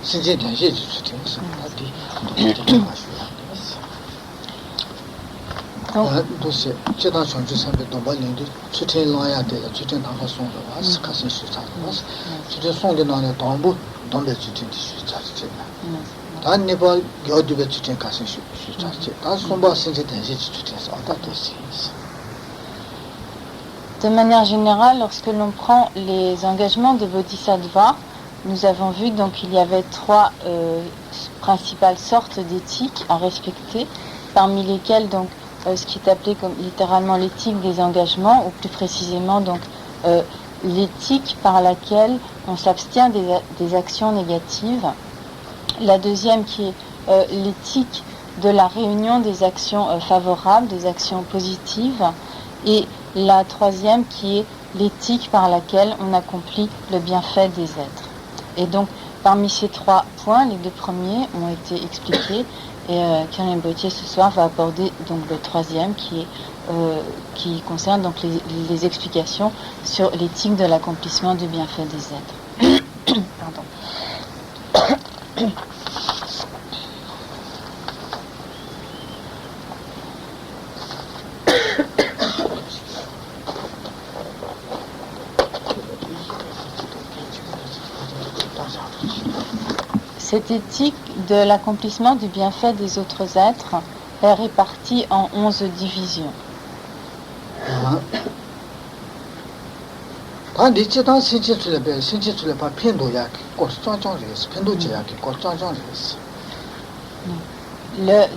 신체 대시 주체에서 도시 제단 전주 선배 동반인도 주체 놓아야 되는 주체 나가送的 와서 가서 수사 와서 주체送的나는 동부 동대 주체 수사지 단 네번 여두배 주체 가서 수사지 다 손바 신체 대시 주체에서 어디다 도시 De manière générale, lorsque l'on prend les engagements de Bodhisattva, nous avons vu donc qu'il y avait trois principales sortes d'éthique à respecter, parmi lesquelles donc ce qui est appelé comme littéralement l'éthique des engagements, ou plus précisément donc l'éthique par laquelle on s'abstient des actions négatives. La deuxième qui est l'éthique de la réunion des actions favorables, des actions positives, et la troisième qui est l'éthique par laquelle on accomplit le bienfait des êtres. Et donc, parmi ces trois points, les deux premiers ont été expliqués et Kyrien Boitier ce soir va aborder donc le troisième qui concerne donc les explications sur l'éthique de l'accomplissement du bienfait des êtres. Pardon. Cette éthique de l'accomplissement du bienfait des autres êtres est répartie en 11 divisions.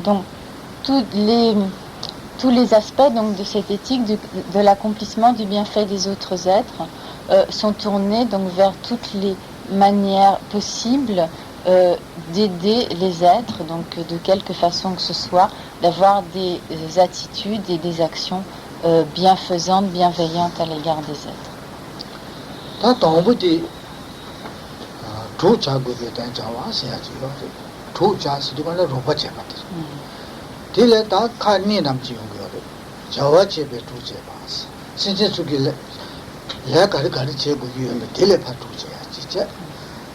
Donc, tous les aspects donc, de cette éthique de l'accomplissement du bienfait des autres êtres sont tournés donc, vers toutes les manières possibles d'aider les êtres, donc de quelque façon que ce soit, d'avoir des attitudes et des actions bienfaisantes, bienveillantes à l'égard des êtres.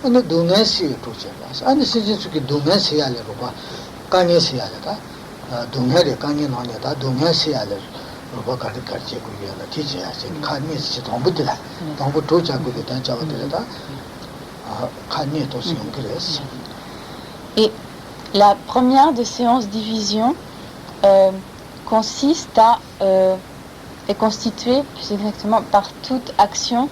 ane dungan siya tuche bas. Ane sinche suki dungan siya le rupa kanyi siya le ta dungan re kanyi nanya ta dungan siya le rupa kari karche kuya la ti che ya che kanyi siya tongbu dila tongbu tucha kuya tan chawa dila ta kanyi to siya kires. Et la première de ces 11 divisions consiste à est constituée plus exactement par toute action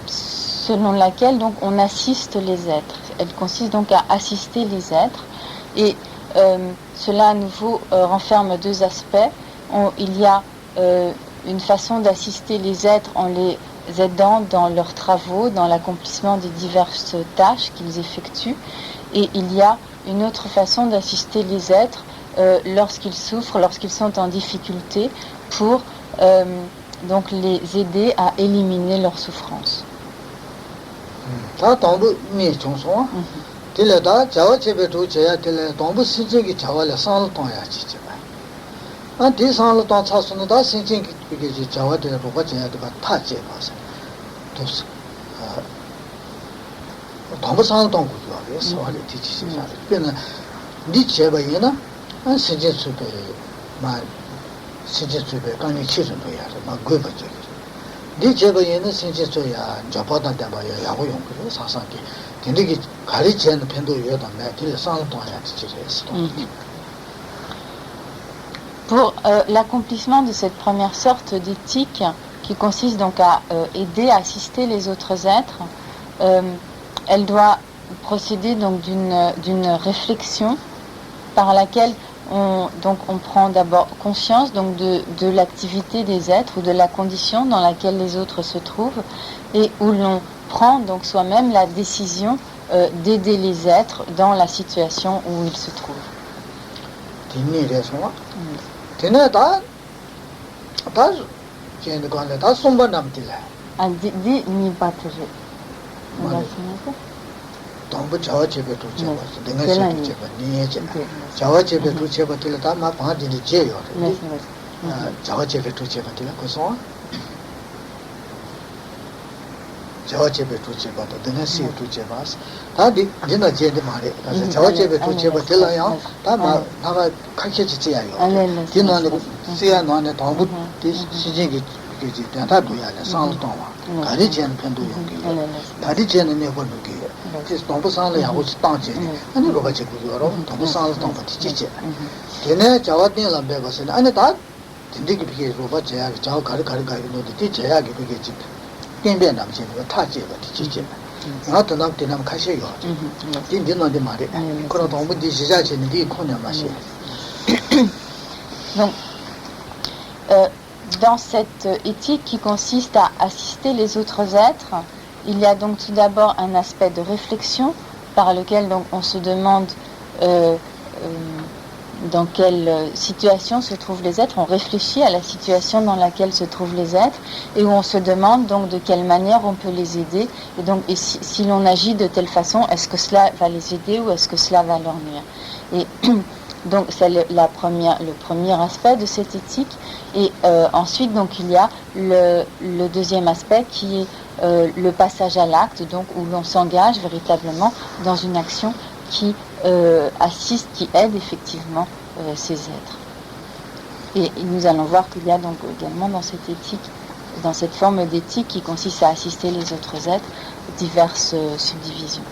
selon laquelle donc on assiste les êtres. Elle consiste donc à assister les êtres et cela à nouveau renferme deux aspects. Il y a une façon d'assister les êtres en les aidant dans leurs travaux, dans l'accomplissement des diverses tâches qu'ils effectuent, et il y a une autre façon d'assister les êtres lorsqu'ils souffrent, lorsqu'ils sont en difficulté, pour donc les aider à éliminer leurs souffrances. Pour l'accomplissement de cette première sorte d'éthique, qui consiste donc à aider, à assister les autres êtres, elle doit procéder donc d'une réflexion par laquelle on prend d'abord conscience donc de l'activité des êtres ou de la condition dans laquelle les autres se trouvent, et où l'on prend donc soi-même la décision d'aider les êtres dans la situation où ils se trouvent. 동부 자와체베 도체바 등에서 제바 니에제 자와체베 도체바 들다 마 바디리 제요 자와체베 도체바 들다 고소 자와제베 도체바도 드네시 도체바스 다디 진짜 제데 말에 가서 자와제베 도체바 될라요 다마 나가 카케지지야요 디나네 시야 나네 당부 시진기 그지 다 도야래 상도와 가리 제는 편도 용기 다리 제는 내고는기 그래서 동부 상을 하고 땅제 아니 로가 제고 여러분 동부 상을 동부 지지지 걔네 자와딘라 배고서 아니 다 진득이 비게 로바 제야 자와 가리 노디 제야기 비게지 변변 남친과 타지가 지지지 나도 남때 남 가셔요 진진한테 말해 그런 동부디 시작하는 게 코냐 맛이 donc dans cette éthique qui consiste à assister les autres êtres, il y a donc tout d'abord un aspect de réflexion par lequel donc on se demande dans quelle situation se trouvent les êtres, on réfléchit à la situation dans laquelle se trouvent les êtres et où on se demande donc de quelle manière on peut les aider et donc et si l'on agit de telle façon, est-ce que cela va les aider ou est-ce que cela va leur nuire et donc c'est le premier aspect de cette éthique et ensuite donc il y a le deuxième aspect qui est le passage à l'acte, donc où l'on s'engage véritablement dans une action qui assiste, qui aide effectivement ces êtres. Et nous allons voir qu'il y a donc également dans cette éthique, dans cette forme d'éthique qui consiste à assister les autres êtres, diverses subdivisions.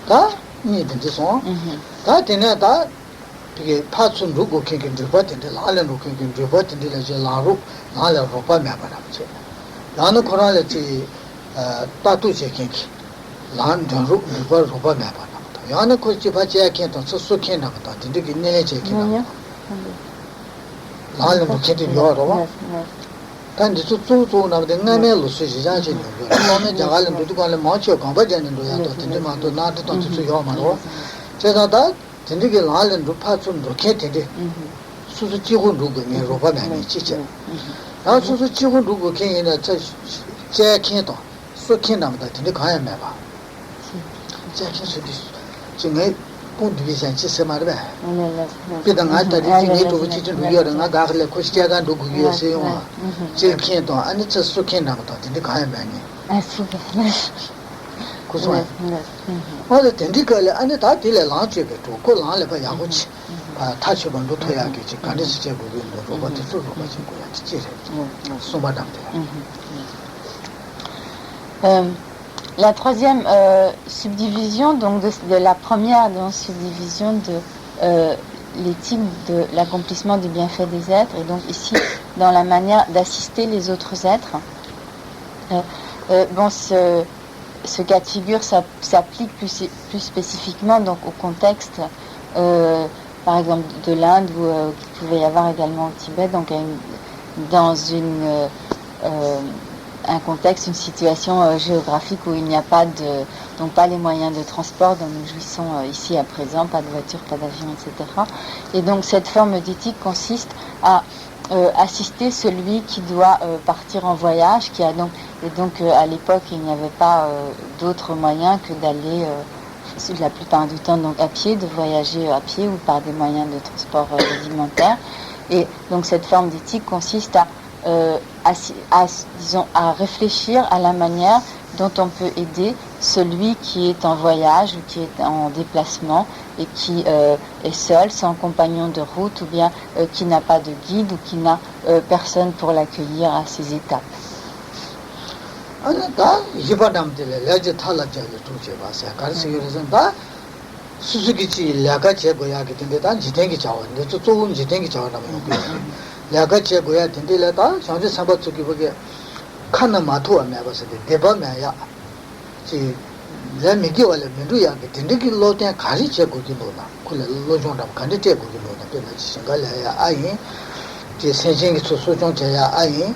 다 니든지 소. 다 되네 다 이게 파춘 루고 kenkin 드버든데 라렌로 kenkin 드버든데 라로 라로 빠매바라지. 나는 코라레지 따투제 kenkin 란전로 드버 빠매바라다. 야는 코지 바지야 켄도 소소켄나다. 근데 기내제 켄나. 라렌로 켄도 요로. 단지 쭈쭈쭈 나는데 나메로 수지자지. 너네 자갈은 두두관에 마치고 가봐자는 거야. 또 근데 마도 나도 또 쭈쭈요 말어. 제가다 진득이 라렌 루파춘 로켓인데 수수 지구 누구니 로바나니 지지. 나 수수 지구 누구 ken이나 제 켄도 수켄나보다 근데 가야 매봐. 제 켄수디 중에 본디비산 지스마르베. 비당 아다리 지게 또 지진 누여랑 가글레 코시자가 누구 위에서요. 제 켄도 아니 저 수켄나보다 근데 가야 매니. 아 수게. 고소해. 어제 된디가래 안에 다 딜에 라지베도 고 라래 봐 야고치. 타치번도 토야게지. 간데스 제고도 로봇 수로가 지고야. 지지래. 소바담데. La troisième subdivision, donc de la première subdivision de l'éthique de l'accomplissement du bienfait des êtres, et donc ici dans la manière d'assister les autres êtres. Ce cas de figure s'applique plus spécifiquement donc au contexte, par exemple de l'Inde ou qu'il pouvait y avoir également au Tibet, donc dans un contexte, une situation géographique où il n'y a pas donc pas les moyens de transport dont nous jouissons ici à présent, pas de voiture, pas d'avion, etc. Et donc cette forme d'éthique consiste à assister celui qui doit partir en voyage, et donc à l'époque il n'y avait pas d'autres moyens que d'aller la plupart du temps donc à pied, de voyager à pied ou par des moyens de transport rudimentaires. Et donc cette forme d'éthique consiste à réfléchir à la manière dont on peut aider celui qui est en voyage ou qui est en déplacement et qui est seul, sans compagnon de route ou bien qui n'a pas de guide ou qui n'a personne pour l'accueillir à ses étapes. 야가체 고야 된데라다 전제 사바 쪽이 보게 칸나 마토와 매버서 대바매야 지 레미기 원래 민두야게 된데기 로테 가리체 고기노나 콜레 로존다 간데체 고기노나 되나지 생각해야 아이 지 생생이 소소존제야 아이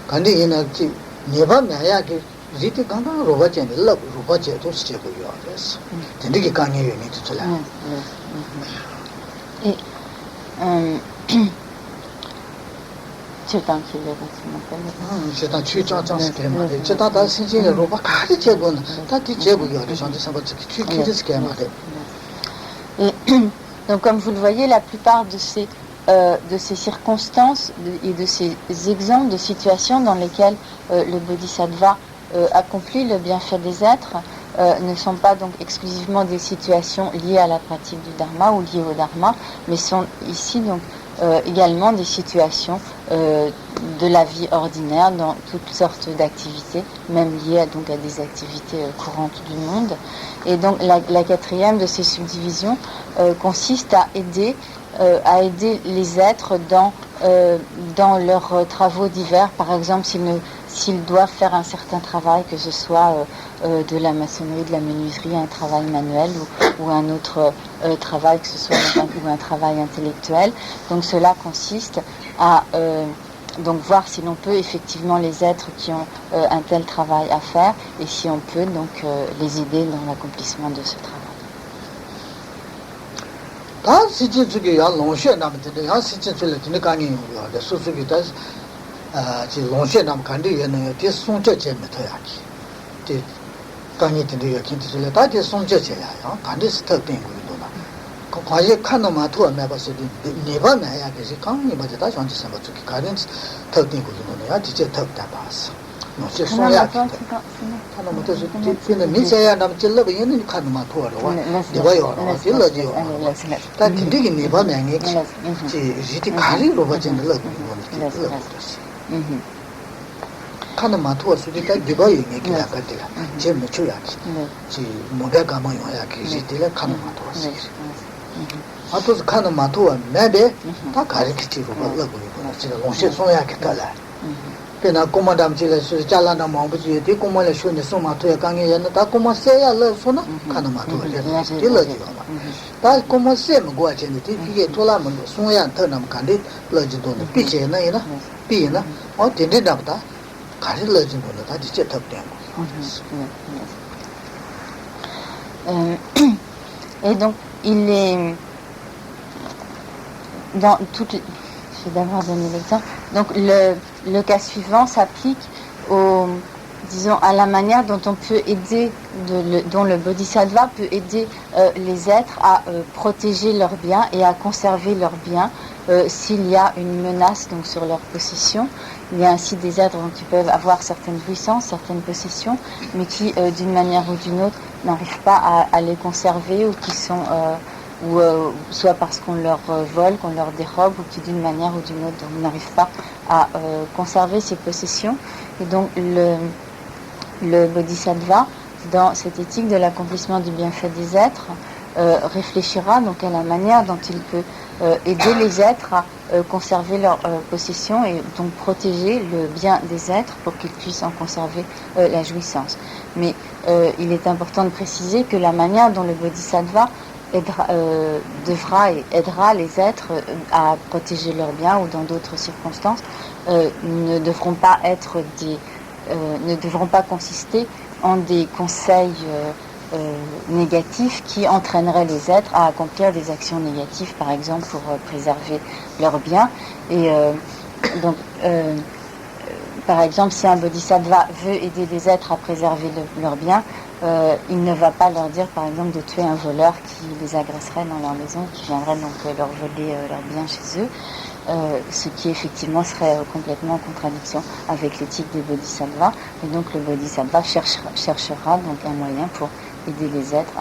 간데 이나 지 네바매야게 리티 간다 로바제네 로바제 도스제 고요 그래서 된데기 강해요 니도 틀라 제단 취장장 스케마 제단 다 신진의 로바 카드 제고는 다 뒤제고요 저한테 사바 취키드 스케마데 donc comme vous le voyez, la plupart de ces de ces circonstances et de ces exemples de situations dans lesquelles le Bodhisattva accomplit le bienfait des êtres ne sont pas donc exclusivement des situations liées à la pratique du Dharma ou liées au Dharma, mais sont ici donc également des situations de la vie ordinaire dans toutes sortes d'activités, même liées donc à des activités courantes du monde. Et donc la quatrième de ces subdivisions consiste à aider les êtres dans leurs travaux divers. Par exemple, s'ils doivent faire un certain travail, que ce soit de la maçonnerie, de la menuiserie, un travail manuel ou un autre travail, que ce soit un travail intellectuel. Donc cela consiste à donc voir si l'on peut effectivement les êtres qui ont un tel travail à faire et si on peut donc les aider dans l'accomplissement de ce travail. Pena commandam chile su chalana mambuji de comole shone soma to kange yana ta como se ya le sona kana ma to de le ji ma ta como se mo gwa chen de ti to la mo so ya ta nam kan de le ji do pi che na ina pi na o de de da ta ka ri le ji mo ta ji che ta de et donc il est dans toutes les... Je vais d'abord donner l'exemple. Donc le cas suivant s'applique à la manière dont on peut aider, dont le Bodhisattva peut aider les êtres à protéger leurs biens et à conserver leurs biens s'il y a une menace donc sur leur possession. Il y a ainsi des êtres qui peuvent avoir certaines jouissances, certaines possessions, mais qui d'une manière ou d'une autre n'arrivent pas à les conserver ou qui sont... soit parce qu'on leur vole, qu'on leur dérobe, ou qui d'une manière ou d'une autre n'arrivent pas à conserver ces possessions. Et donc le Bodhisattva, dans cette éthique de l'accomplissement du bienfait des êtres, réfléchira donc à la manière dont il peut aider les êtres à conserver leurs possessions et donc protéger le bien des êtres pour qu'ils puissent en conserver la jouissance. Mais il est important de préciser que la manière dont le Bodhisattva devra et aidera les êtres à protéger leurs biens ou dans d'autres circonstances ne devront pas consister en des conseils négatifs qui entraîneraient les êtres à accomplir des actions négatives, par exemple pour préserver leurs biens. Et donc par exemple, si un bodhisattva veut aider les êtres à préserver leurs biens, il ne va pas leur dire, par exemple, de tuer un voleur qui les agresserait dans leur maison, qui viendrait donc leur voler leurs biens chez eux, ce qui effectivement serait complètement en contradiction avec l'éthique des bodhisattvas. Et donc le bodhisattva cherchera donc un moyen pour aider les êtres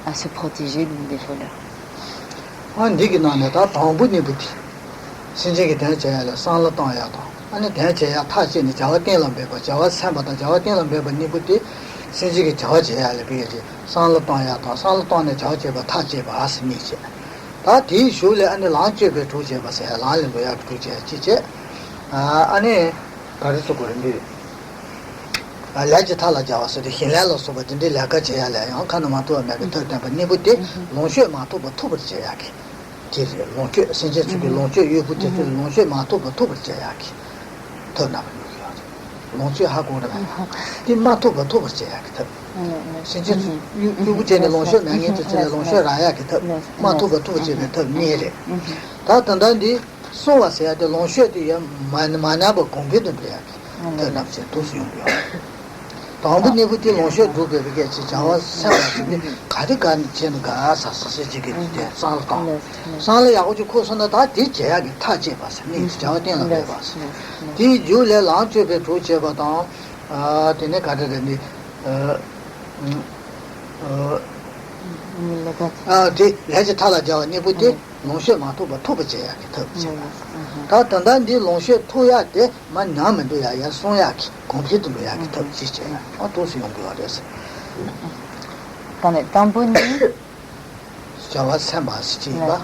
à se protéger des voleurs. 아니 대체야 타진이 자와 땡랑 배고 자와 삼바다 자와 땡랑 배고 니부티 신지게 자와 제야를 비지 산로 땅야 다 산로 땅에 자제바 타제바 아스미지 다디 쇼레 아니 라제베 조제바 세 라는 거야 그제 지제 아니 가르쳐 거는데 라제 탈라 자와서 힐랄로 소바딘데 라가 제야래 한칸만 또 내가 터다 니부티 롱쉐 마토 버토버 제야게 지제 롱쉐 신제 주기 롱쉐 유부티 롱쉐 마토 버토버 제야게 터나 롱쉐 하고는 뒷마토가 토버제야게 신제 유부제네 롱쉐 나게 저 롱쉐 라야게 터 마토가 토버제네 터 미래 다 단단디 소와세야데 롱쉐디 마나버 공개도 돼야게 터나세 도수용이야 당부 내부터 lonshé 두게 그게 자와 생활이 가득한 전가 사사세 지게 돼. 살까. 살을 야고지 코선다 다 뒤제야기 타제 봐서. 네 자와 되는 거 봐서. 뒤 줄에 랑쪽에 조제 봐다. 아, 되네 가르더니 네, 해지 타라죠. 내부터 lonshé 마토 봐 토버제야기 토버제. 다 단단히 lonshé 토야 돼. 만 나면도 야야 송야기. 공피도 야기 토지제. 도시 용도가 됐어. Attendez, Damboni, 자와 삼바스지가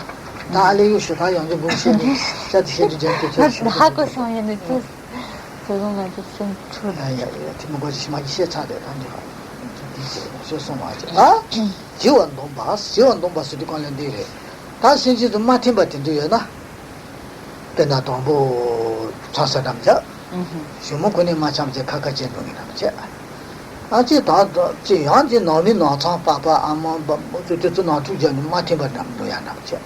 다리요 시다 연주 무시니 자디시도 젠트 raconte-moi tous. Faisons la question tout. 야야 팀고지 심하게 시차대 단지 아? 지원 돈바스도 관련되래. 다 신지도 마틴 바틴도요나. 때나 돈보 차사담자. 주목군이 마찬가지 각각의 동이라죠. 아직 다도 지한지 나미 나차 빠빠 아마 뭐저저 나투자 마틴 바담도야 나죠.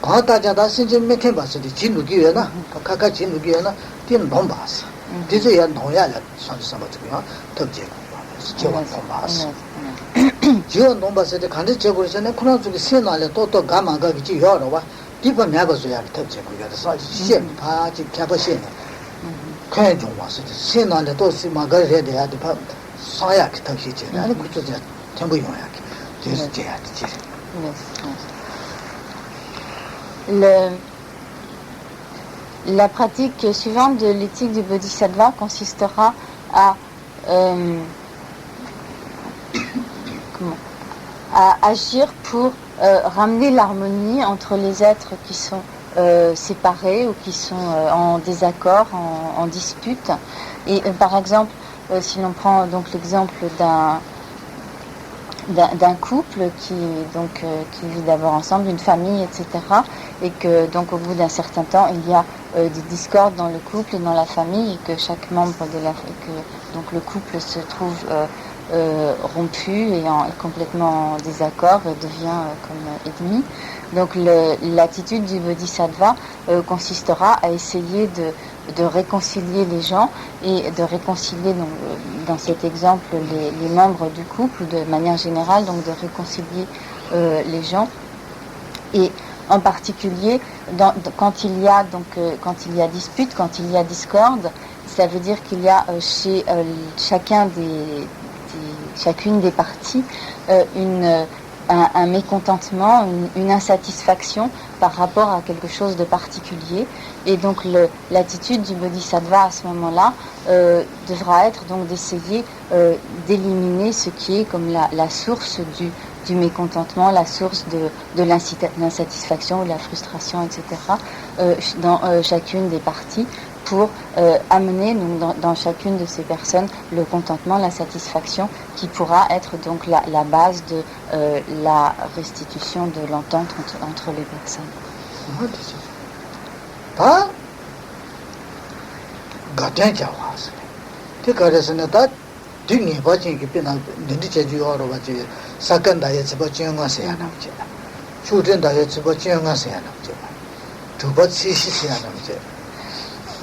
가다자다 신지 메틴 바스디 진루기요나. 각각 진루기요나. 딘 돈바스. 디제야 노야라 선수서버도요. 덕제 지원 돈바스. 지원 돈바스에 간지 제고르서네 코나쪽에 세나래 또또 가만가기 여러 와 디바 매버서야 덕제 그게서 사지 시험 파지 캡버시네. 그냥 좀 왔어. 세나래 또 시마가래 돼야 돼. 사야기 덕시지. 아니 그쪽에 전부 용야기. 그래서 제야지. La pratique suivante de l'éthique du Bodhisattva consistera à agir pour ramener l'harmonie entre les êtres qui sont séparés ou qui sont en désaccord, en dispute. Et par exemple, si l'on prend donc l'exemple d'un couple qui vit d'abord ensemble, d'une famille, etc., et que donc au bout d'un certain temps il y a des discordes dans le couple et dans la famille, et que chaque membre donc le couple se trouve rompu et complètement en désaccord et devient comme ennemi. Donc l'attitude du Bodhisattva consistera à essayer de réconcilier les gens et de réconcilier donc, dans cet exemple les membres du couple ou de manière générale, donc de réconcilier les gens, et en particulier quand il y a dispute, quand il y a discorde, ça veut dire qu'il y a chez chacune des parties un mécontentement, une insatisfaction par rapport à quelque chose de particulier. Et donc l'attitude du Bodhisattva à ce moment-là devra être donc d'essayer d'éliminer ce qui est comme la source du mécontentement, la source de l'insatisfaction ou de la frustration, etc. Dans chacune des parties, pour amener donc, dans chacune de ces personnes le contentement, la satisfaction, qui pourra être donc la base de la restitution de l'entente entre les personnes.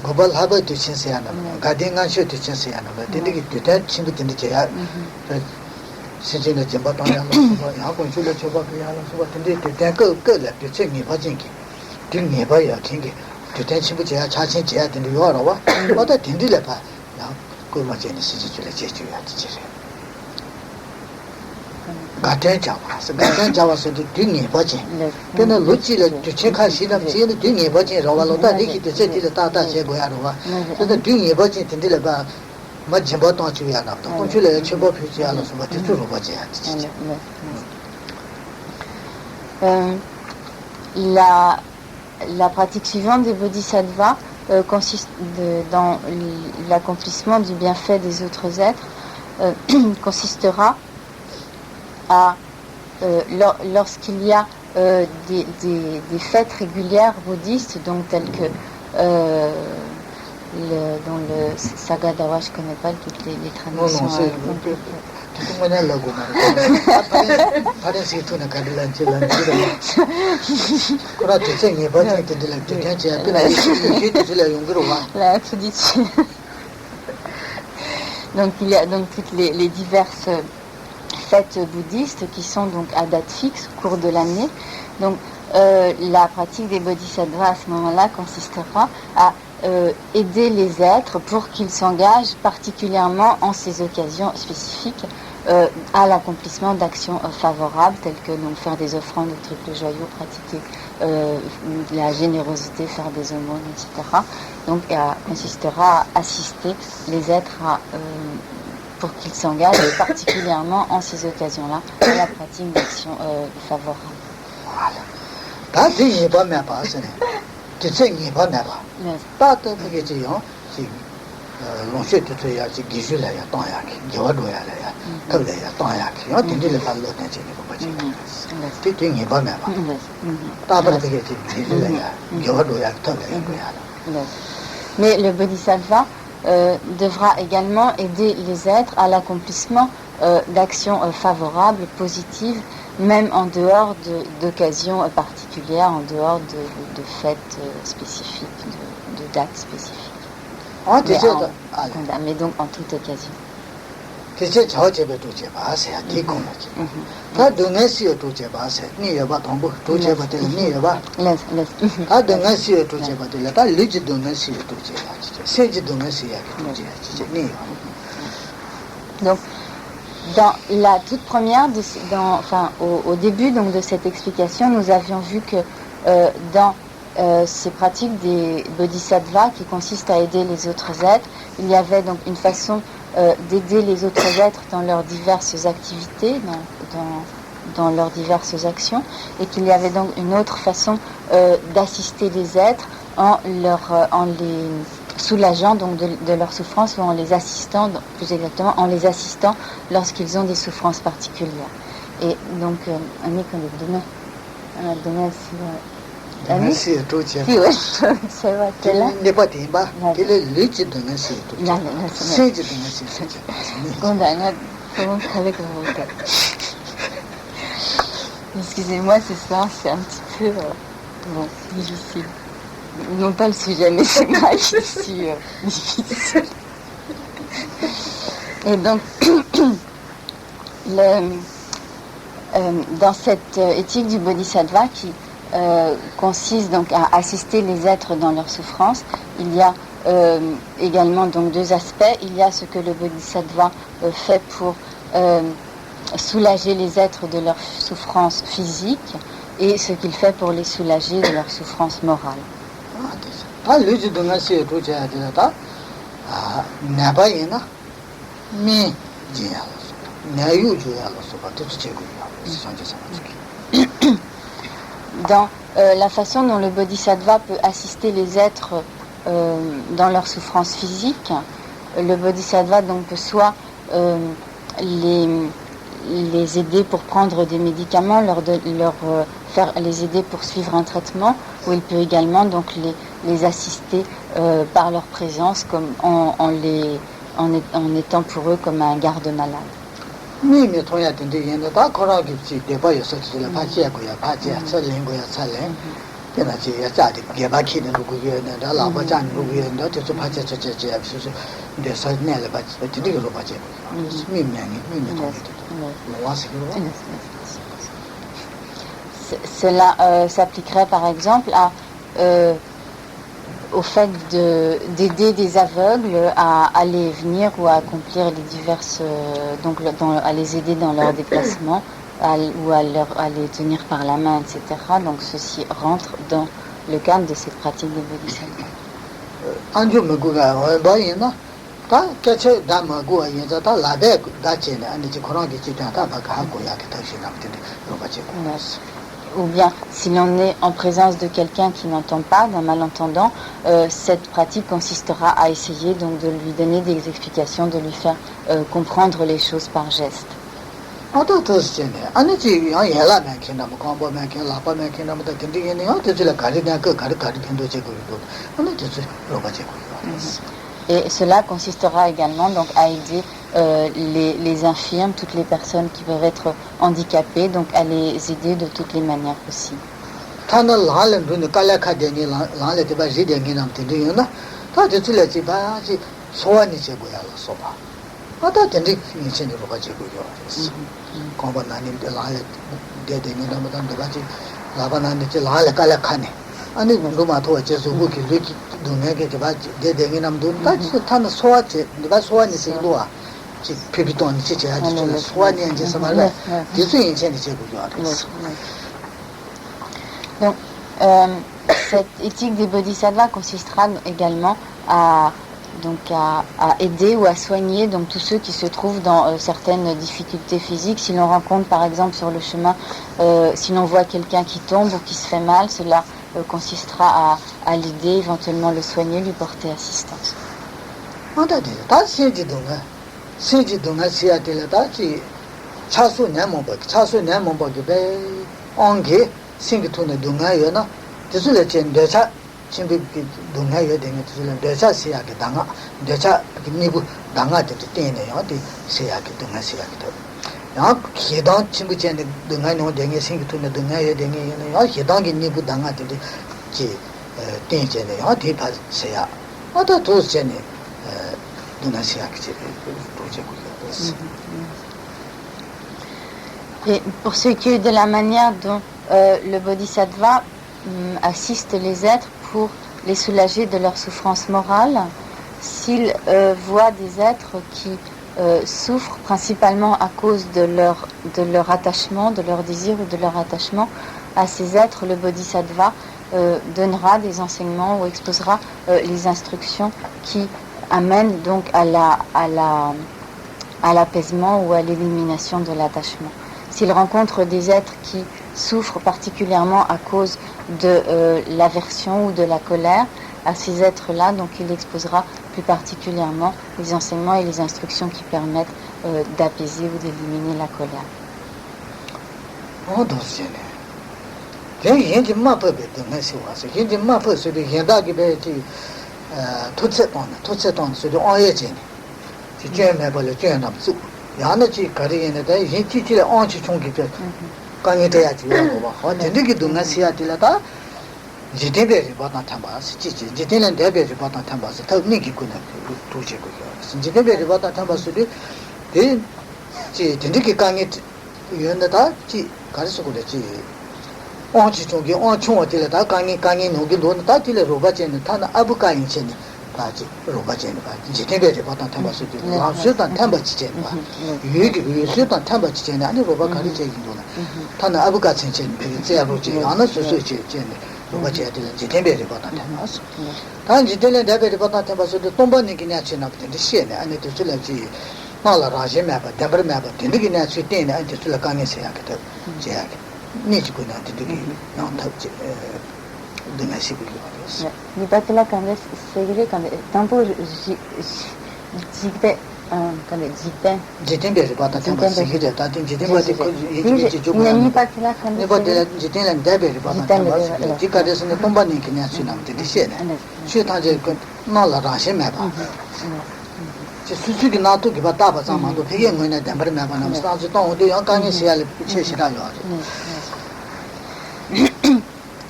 Global Harbor to Chinsiana, Gadingan shoot to Chinsiana, the Chimbu in the chair, sitting the Jimbatana, Hakon Chula Chobakiana, what indeed to take go left to check me Bajinki, doing me by your king, to take Chimbu charging chair in the Yorawa, but that in the Lepa, go much in the city to the gesture at the chair. Gaten Java said to doing a budget. Then a Luci to check her she them see the doing a budget, Rovalota, to say the Tata Seguarova, so the doing a budget in Dilaba, much about not you are not. Don't you let a chip of Fucianos, but it's true budget. La pratique suivante des bodhisattvas consiste dans l'accomplissement du bienfait des autres êtres, consistera à, lorsqu'il y a des fêtes régulières bouddhistes, donc telles que dans le Sagadawa, je ne connais pas toutes les traductions. Non, c'est Donc il y a donc toutes les diverses fêtes bouddhistes qui sont donc à date fixe au cours de l'année. Donc la pratique des bodhisattvas à ce moment-là consistera à aider les êtres pour qu'ils s'engagent particulièrement en ces occasions spécifiques à l'accomplissement d'actions favorables telles que donc faire des offrandes au triple joyau, pratiquer la générosité, faire des aumônes, etc. Donc consistera à assister les êtres pour qu'ils s'engagent particulièrement en ces occasions-là à la pratique d'actions favorables. Voilà. Mais le bodhisattva devra également aider les êtres à l'accomplissement d'actions favorables, positives, même en dehors d'occasions particulières, en dehors de fêtes spécifiques, de dates spécifiques. Mais donc en toute occasion. Donc, dans la toute première, au début donc, de cette explication, nous avions vu que dans ces pratiques des bodhisattvas qui consistent à aider les autres êtres, il y avait donc une façon d'aider les autres êtres dans leurs diverses activités, dans leurs diverses actions, et qu'il y avait donc une autre façon d'assister les êtres en les soulageant donc de leur souffrance ou en les assistant, plus exactement en les assistant lorsqu'ils ont des souffrances particulières. Et donc, Annie, quand on donne aussi... Sì, tu c'è. Sì, c'est vrai, c'est là. Ne pas timba, che le leggi de nasi tu. Sì, de nasi. Excusez-moi, ce soir, c'est un petit peu difficile. Non pas le sujet, mais c'est moi qui suis difficile. Et donc, dans cette éthique du bodhisattva qui consiste donc à assister les êtres dans leur souffrance, il y a également donc deux aspects. Il y a ce que le bodhisattva fait pour soulager les êtres de leur souffrance physique et ce qu'il fait pour les soulager de leur souffrance morale. Dans la façon dont le bodhisattva peut assister les êtres dans leur souffrance physique, le bodhisattva donc peut soit les aider pour prendre des médicaments, les aider pour suivre un traitement, ou il peut également donc les assister par leur présence comme en étant pour eux comme un garde-malade. Cela s'appliquerait par exemple au fait d'aider des aveugles à aller venir ou à accomplir les diverses à les aider dans leur déplacement ou à les tenir par la main, etc. Donc ceci rentre dans le cadre de cette pratique de bodhisattva. Ou bien, si l'on est en présence de quelqu'un qui n'entend pas, d'un malentendant, cette pratique consistera à essayer donc de lui donner des explications, de lui faire comprendre les choses par geste. Et cela consistera également donc à aider les infirmes, toutes les personnes qui peuvent être handicapées, donc à les aider de toutes les manières possibles. 아다 된데 인생으로 가지고 요. 공부나님 라래 대대니 나마단 가지 라바나니 라래 깔라카네. 아니 공부마 더 어째서 그렇게 이렇게 동네게 봐 대대니 남도 다 타는 소화제 내가 소화니 생도아 지 피비돈 지제야 지 소화니 이제 말라 기술 인생이 제고 요. Donc, cette éthique des bodhisattvas consistera également à aider ou à soigner donc tous ceux qui se trouvent dans certaines difficultés physiques. Si l'on rencontre par exemple sur le chemin, si l'on voit quelqu'un qui tombe ou qui se fait mal, cela consistera à l'aider, éventuellement le soigner, lui porter assistance. 친구 동네에 되는 뜻은 대차 시야게 당아 대차 니부 당아한테 때네요. 어디 시야게 동네 시야게 더. 야 기도 친구 전에 동네에 되는 생기토네 동네에 되는 야 기도기 니부 당아한테 지 때잖아요. 어디 봐 시야. 어디 도전에 동네 시야게 도저고요. Et pour ce qui est de la manière dont le bodhisattva assiste les êtres pour les soulager de leur souffrance morale, s'il voit des êtres qui souffrent principalement à cause de leur attachement, de leur désir ou de leur attachement à ces êtres, le bodhisattva donnera des enseignements ou exposera les instructions qui amènent donc à l'apaisement ou à l'élimination de l'attachement. S'il rencontre des êtres qui souffrent particulièrement à cause de l'aversion ou de la colère, à ces êtres-là, donc il exposera plus particulièrement les enseignements et les instructions qui permettent d'apaiser ou d'éliminer la colère. 지대베리 바다 탐바스 지대는 대베리 바다 탐바스 더 니기구나 도제고 지대베리 바다 탐바스리 지 진득이 강에 연다다 지 가르쳐 그랬지 어치 쪽에 어총어들다 강에 노기 논다 딜에 로바제는 타나 아부가인 체니 바지 로바제는 바 지대베리 바다 탐바스리 라스단 탐바지제 바 유기 수단 탐바지제 아니 로바 가르쳐 인도나 타나 아부가 체니 제야로지 안나 소소지 제네 로바제들 지대베리 바다 탐바스 단 지대는 대베리 바다 탐바스도 동반이 그냥 지나부터 시에네 아니 들을지 나라 라제메바 데버메바 되는 수때네 아니 들을 강에 세야게 제야게 니지구나 되게 나타지 Ni patla kande segre kande tampo jikte kande jikte 지대베리 바다 탐바스 시기제 다든 지대베리 이게 좀 ni patla kande 네버데 지대는 대베리 바다 탐바스 지가데스는 동반이 그냥 지나부터 시에네 슈타제 그 나라 라제메바 수수기 나도 기바 따바 상만도 되게 뭐냐 담버를 매바나 스타즈 또 어디 양강에 시야를 채시라요.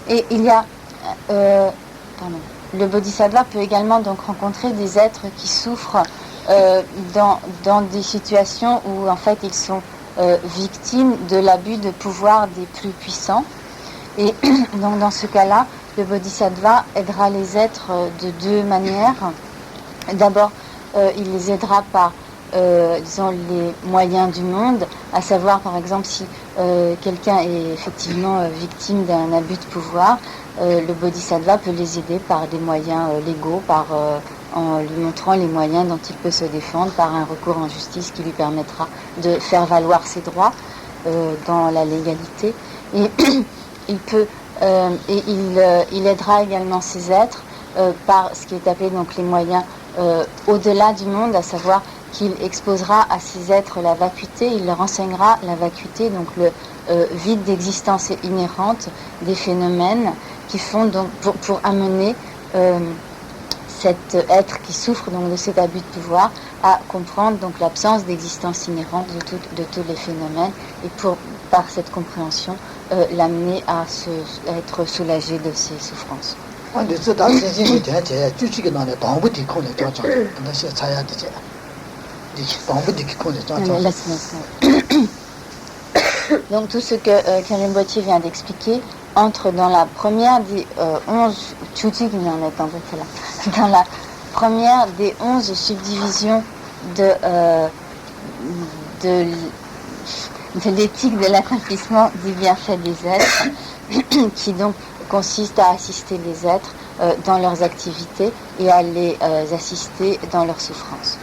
Et il y a le bodhisattva peut également donc rencontrer des êtres qui souffrent dans des situations où en fait ils sont victimes de l'abus de pouvoir des plus puissants. Et donc dans ce cas-là, le bodhisattva aidera les êtres de deux manières. D'abord, il les aidera par, disons, les moyens du monde, à savoir, par exemple, si quelqu'un est effectivement victime d'un abus de pouvoir, le bodhisattva peut les aider par des moyens légaux, en lui montrant les moyens dont il peut se défendre, par un recours en justice qui lui permettra de faire valoir ses droits dans la légalité. Et il aidera également ces êtres par ce qui est appelé donc les moyens au-delà du monde, à savoir qu'il exposera à ces êtres la vacuité, il leur enseignera la vacuité, donc le vide d'existence inhérente des phénomènes qui font donc pour amener cet être qui souffre donc de cet abus de pouvoir à comprendre donc l'absence d'existence inhérente de tous les phénomènes et par cette compréhension l'amener à être soulagé de ses souffrances. Donc tout ce que Karim Boitier vient d'expliquer entre dans la première des 11 dans la première des 11 subdivisions de l'éthique de l'accomplissement du bienfait des êtres, qui donc consiste à assister les êtres dans leurs activités et à les assister dans leurs souffrances.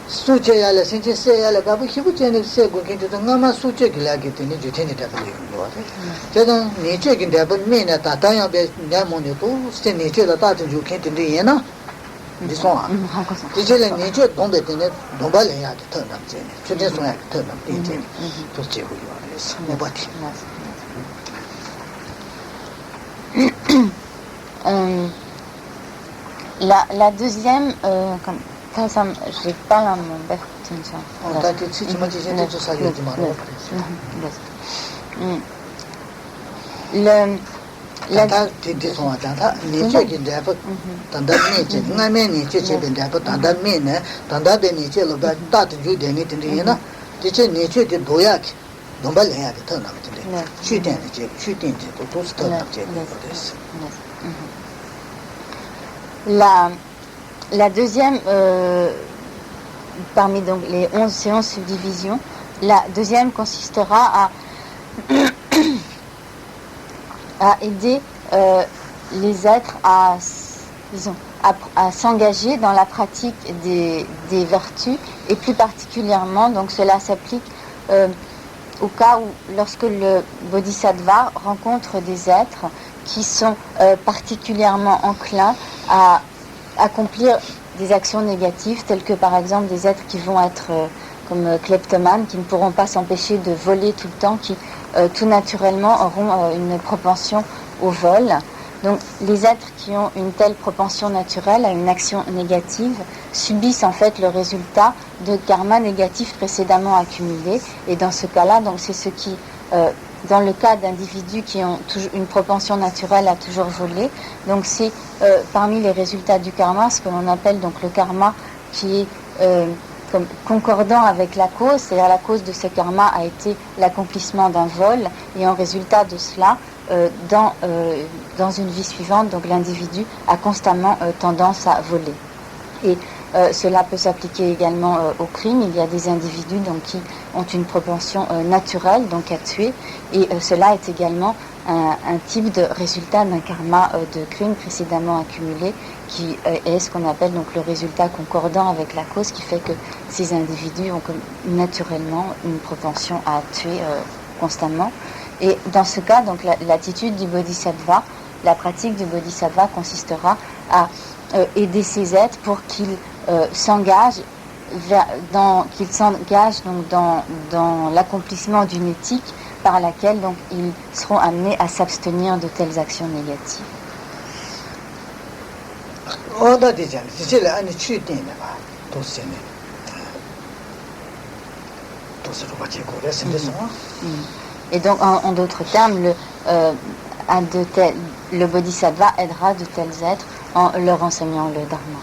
수제야래 신체 세야래 가부 희부제는 세고 괜찮다 나만 수제기라게 되니 주ten이 되버리는 거 같아. 제가 내적인 대본 면에 다다야베 내모니도 스테 내적다 다든 주캔데 얘나 디송아. 디제는 내적 동대 되네 동발해야 돼. 더 남제. 주제 소야 더 남제. 또 제고 요래서 뭐 버티. La deuxième, j'ai pas la mon bec, La deuxième, parmi donc les 11 séances subdivisions, la deuxième consistera à aider les êtres à s'engager dans la pratique des vertus, et plus particulièrement, donc cela s'applique au cas où, lorsque le Bodhisattva rencontre des êtres qui sont particulièrement enclins à accomplir des actions négatives, telles que par exemple des êtres qui vont être comme kleptomanes, qui ne pourront pas s'empêcher de voler tout le temps, qui tout naturellement auront une propension au vol. Donc les êtres qui ont une telle propension naturelle à une action négative subissent en fait le résultat de karma négatifs précédemment accumulés, et dans ce cas-là, donc c'est ce qui dans le cas d'individus qui ont une propension naturelle à toujours voler, donc c'est parmi les résultats du karma, ce que l'on appelle donc le karma qui est comme concordant avec la cause, c'est-à-dire la cause de ce karma a été l'accomplissement d'un vol, et en résultat de cela, dans une vie suivante, donc l'individu a constamment tendance à voler. Et cela peut s'appliquer également au crime. Il y a des individus donc, qui ont une propension naturelle donc, à tuer, et cela est également un type de résultat d'un karma de crime précédemment accumulé, qui est ce qu'on appelle donc, le résultat concordant avec la cause, qui fait que ces individus ont naturellement une propension à tuer constamment. Et dans ce cas, donc, l'attitude du bodhisattva, la pratique du bodhisattva consistera à aider ces êtres pour qu'ils s'engagent dans l'accomplissement d'une éthique par laquelle donc, ils seront amenés à s'abstenir de telles actions négatives. Et donc, en d'autres termes, le bodhisattva aidera de tels êtres en leur enseignant le dharma.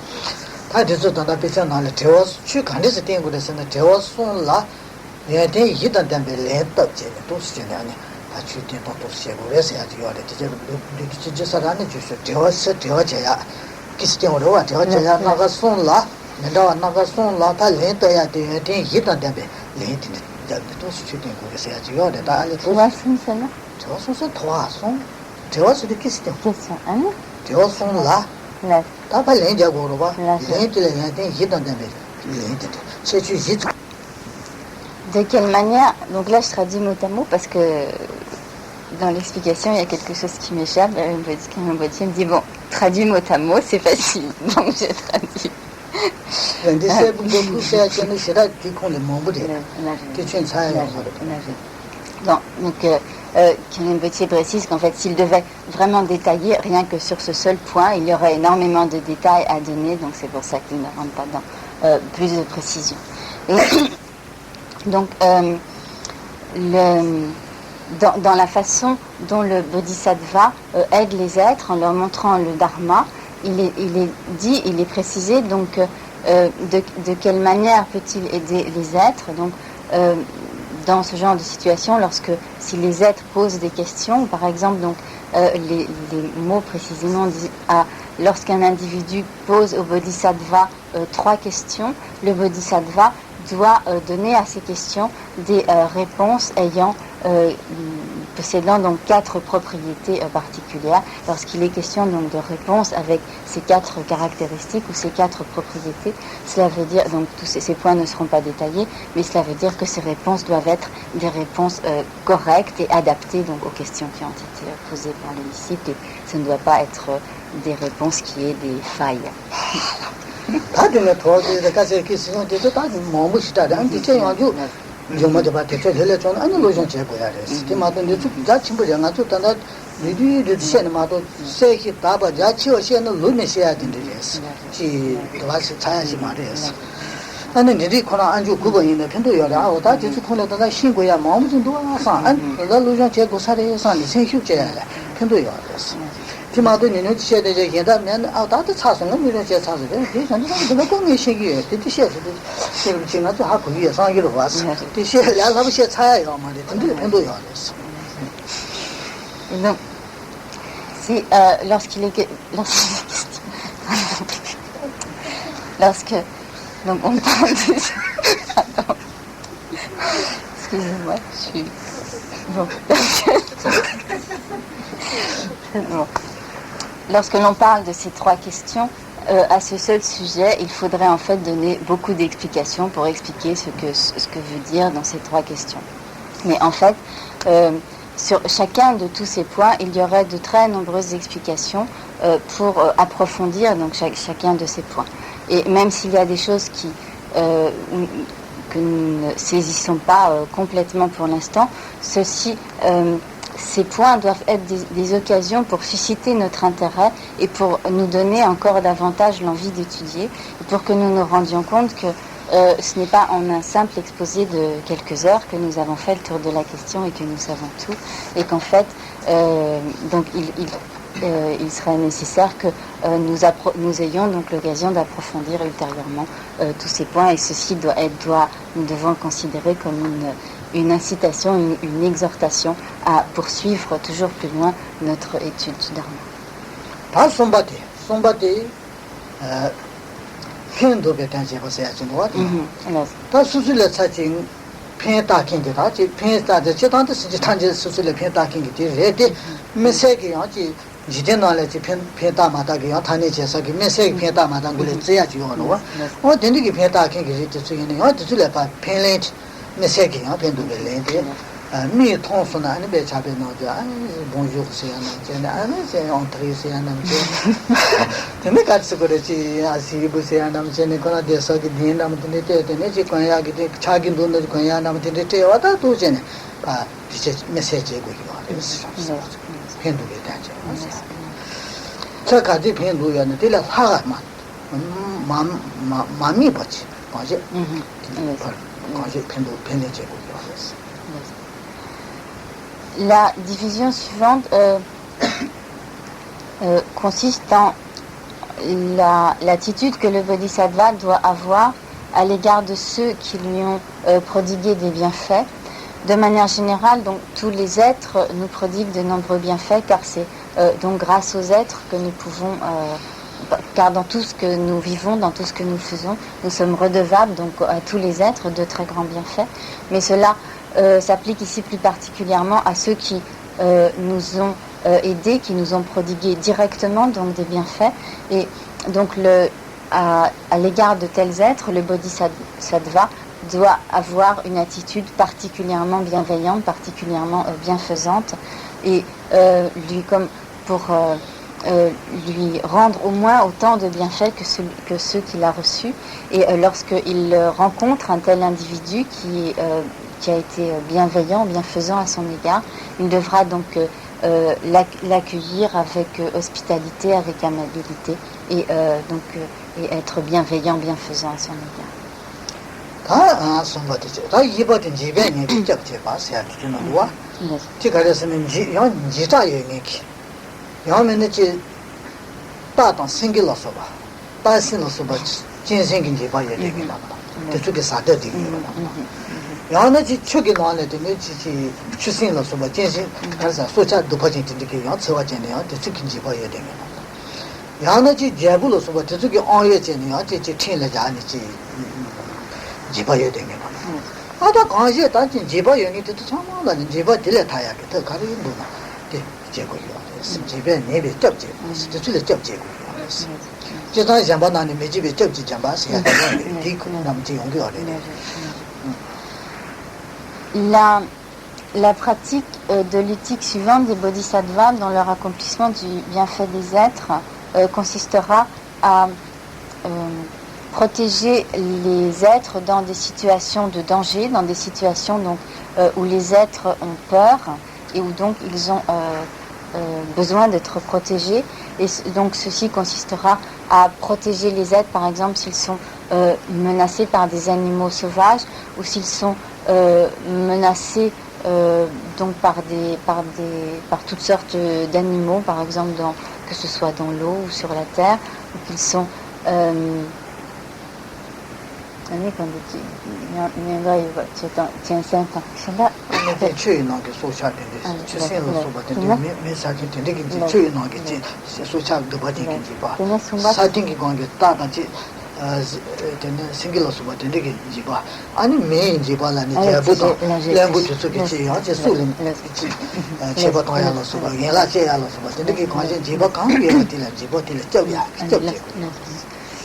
De quelle manière, donc là je traduis mot à mot parce que dans l'explication il y a quelque chose qui m'échappe. Karim Boitier me dit bon, traduis mot à mot, c'est facile, donc j'ai traduit. Rinpoche précise qu'en fait, s'il devait vraiment détailler, rien que sur ce seul point, il y aurait énormément de détails à donner, donc c'est pour ça qu'il ne rentre pas dans plus de précision. Et donc, dans la façon dont le Bodhisattva aide les êtres en leur montrant le Dharma, il est précisé donc de quelle manière peut-il aider les êtres. Donc, dans ce genre de situation, si les êtres posent des questions, par exemple, donc les mots précisément disent lorsqu'un individu pose au Bodhisattva 3 questions, le Bodhisattva doit donner à ces questions des réponses possédant donc 4 propriétés particulières. Lorsqu'il est question donc de réponses avec ces 4 caractéristiques ou ces 4 propriétés, cela veut dire, donc tous ces points ne seront pas détaillés, mais cela veut dire que ces réponses doivent être des réponses correctes et adaptées donc aux questions qui ont été posées par les disciples, et ce ne doit pas être des réponses qui aient des failles. 지마도 니는 지셔야 되게 된다면 다들 차선은 이런 제 차선에 내가 공이 시기에 뜻이야 지금 지나도 하고 위에 상기로 왔어 뜻이 야사부 시 차야요 말이 근데 편도요 알았어. Donc, lorsque donc on parle de Attends. Excusez-moi, je suis bon. Bon. Lorsque l'on parle de ces 3 questions, à ce seul sujet, il faudrait en fait donner beaucoup d'explications pour expliquer ce que veut dire dans ces 3 questions. Mais en fait, sur chacun de tous ces points, il y aurait de très nombreuses explications pour approfondir donc chacun de ces points. Et même s'il y a des choses que nous ne saisissons pas complètement pour l'instant, ces points doivent être des occasions pour susciter notre intérêt et pour nous donner encore davantage l'envie d'étudier, et pour que nous nous rendions compte que ce n'est pas en un simple exposé de quelques heures que nous avons fait le tour de la question et que nous savons tout, et qu'en fait, donc il serait nécessaire que nous ayons donc l'occasion d'approfondir ultérieurement tous ces points, et ceci nous devons le considérer comme une incitation, une exhortation à poursuivre toujours plus loin notre étude du Dharma. Pas sombate, pendo betanji hoseajinwa. Ta susule sachin penta kingi ta chi penta de chitante sitanje susule penta kingi ti rede mesegi yaji jidena le chi penta mata ge ya thane jesa ge mesegi penta mata gule zya ji ono wa dendi ge penta kingi ti tsuyene ya tsule pa penlen mesegi ya pendo be lende mi tonsona ani be chabe no ja bonjour c'est un c'est entrée c'est un tene katsu gore chi asi bu c'est un ne kona desa ki din nam tene te tene chi konya ki te chagi don de konya nam tene te wa ta tu jene pa dice message go yo pendo be ta ja cha ka di pendo yo ne te la ha ma mi bachi baje baje pendo je go yo. La division suivante consiste en l'attitude que le Bodhisattva doit avoir à l'égard de ceux qui lui ont prodigué des bienfaits. De manière générale, donc, tous les êtres nous prodiguent de nombreux bienfaits, car c'est donc grâce aux êtres que nous pouvons, car dans tout ce que nous vivons, dans tout ce que nous faisons, nous sommes redevables donc, à tous les êtres de très grands bienfaits. Mais cela s'applique ici plus particulièrement à ceux qui nous ont aidés, qui nous ont prodigué directement donc des bienfaits. Et donc à l'égard de tels êtres, le Bodhisattva doit avoir une attitude particulièrement bienveillante, particulièrement bienfaisante, et lui comme pour lui rendre au moins autant de bienfaits que ceux qu'il a reçus. Et lorsqu'il rencontre un tel individu qui a été bienveillant, bienfaisant à son égard, il devra donc l'accueillir avec hospitalité, avec amabilité et être bienveillant, bienfaisant à son égard. 다 손바디지. 다 이버든 집에 니 직접제 봐서 되는 거와. 지가래서는 연 지자예니기. 연면은 지 다당 생길어서 봐. 다신어서 봐. 진생긴지 봐야 되겠다. 저쪽에 사대 되게. 연어지 초기 나한테 지 추신어서 봐. 진생 그래서 소차 높아진 되게 연 처와지네요. 저쪽인지 봐야 되겠다. 연어지 제불어서 봐. 저쪽에 어예지네요. 지 튕려자니지. 지바여야 되는 거. 아다 강제 단지 지바여니 뜻도 참아는 지바 딜레 타야게 더 가리는 거나. 네, 제고요. 집에 내비 접지. 저쪽에 접지고. 제가 잠바나니 매집에 접지 잠바세요. 디크 남지 용기가 되네. La pratique de l'éthique suivante des bodhisattvas dans leur accomplissement du bienfait des êtres consistera à protéger les êtres dans des situations de danger, dans des situations donc, où les êtres ont peur et où donc ils ont besoin d'être protégés. Et donc ceci consistera à protéger les êtres, par exemple s'ils sont menacés par des animaux sauvages ou s'ils sont menacés donc par toutes sortes d'animaux, par exemple que ce soit dans l'eau ou sur la terre, ou qu'ils sont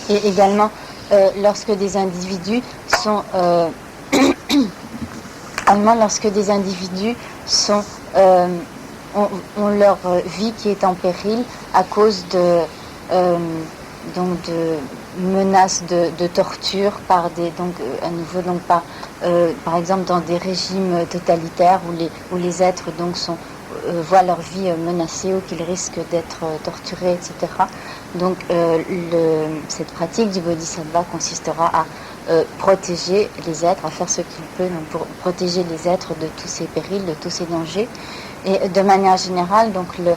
et également lorsque des individus sont ont leur vie qui est en péril à cause de menaces de torture par par exemple dans des régimes totalitaires où les êtres donc voient leur vie menacée ou qu'ils risquent d'être torturés, etc. Donc cette pratique du bodhisattva consistera à protéger les êtres, à faire ce qu'il peut donc, pour protéger les êtres de tous ces périls, de tous ces dangers. Et de manière générale, donc le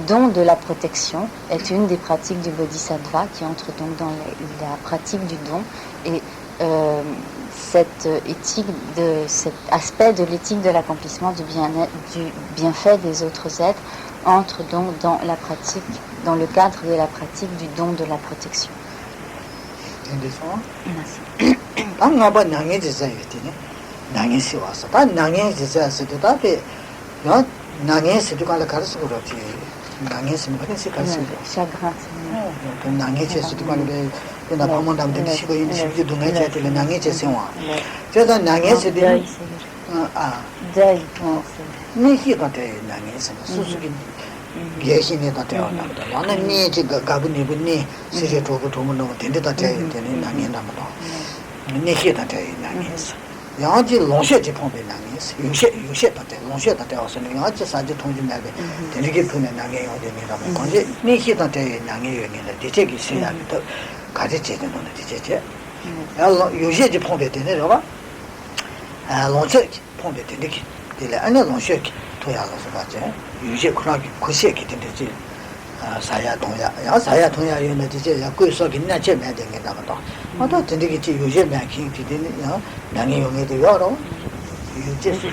don de la protection est une des pratiques du bodhisattva qui entre donc dans la pratique du don. Et cet aspect de l'éthique de l'accomplissement du bienfait des autres êtres entre donc dans le cadre de la pratique du don de la protection. 예신이 다 되었나보다. 나는 니 지금 가분이 분니 세제 도고 도문노 된데다 되는 나면나보다. 니 희다 되는 나면서. 양지 롱셰지 폼베 나면서. 유셰다 돼. 롱셰다 되어서 양지 사지 통지 말베. 되게 푸는 나게 요되니라면. 근데 니 희다 되는 나게 요니는 대체기 시야부터 가지지는 거는 대체제. 유셰지 폼베 되네 봐. 롱셰 폼베 되게. 되래. 아니 롱셰 토야가서 가지. 유제 그러기 고시에게 된대지. 사야 동야. 야 사야 동야 요는 이제 야贵说给那这买点给他们到。我到真的给这有些买去的呢，那你有没得要了？有这是。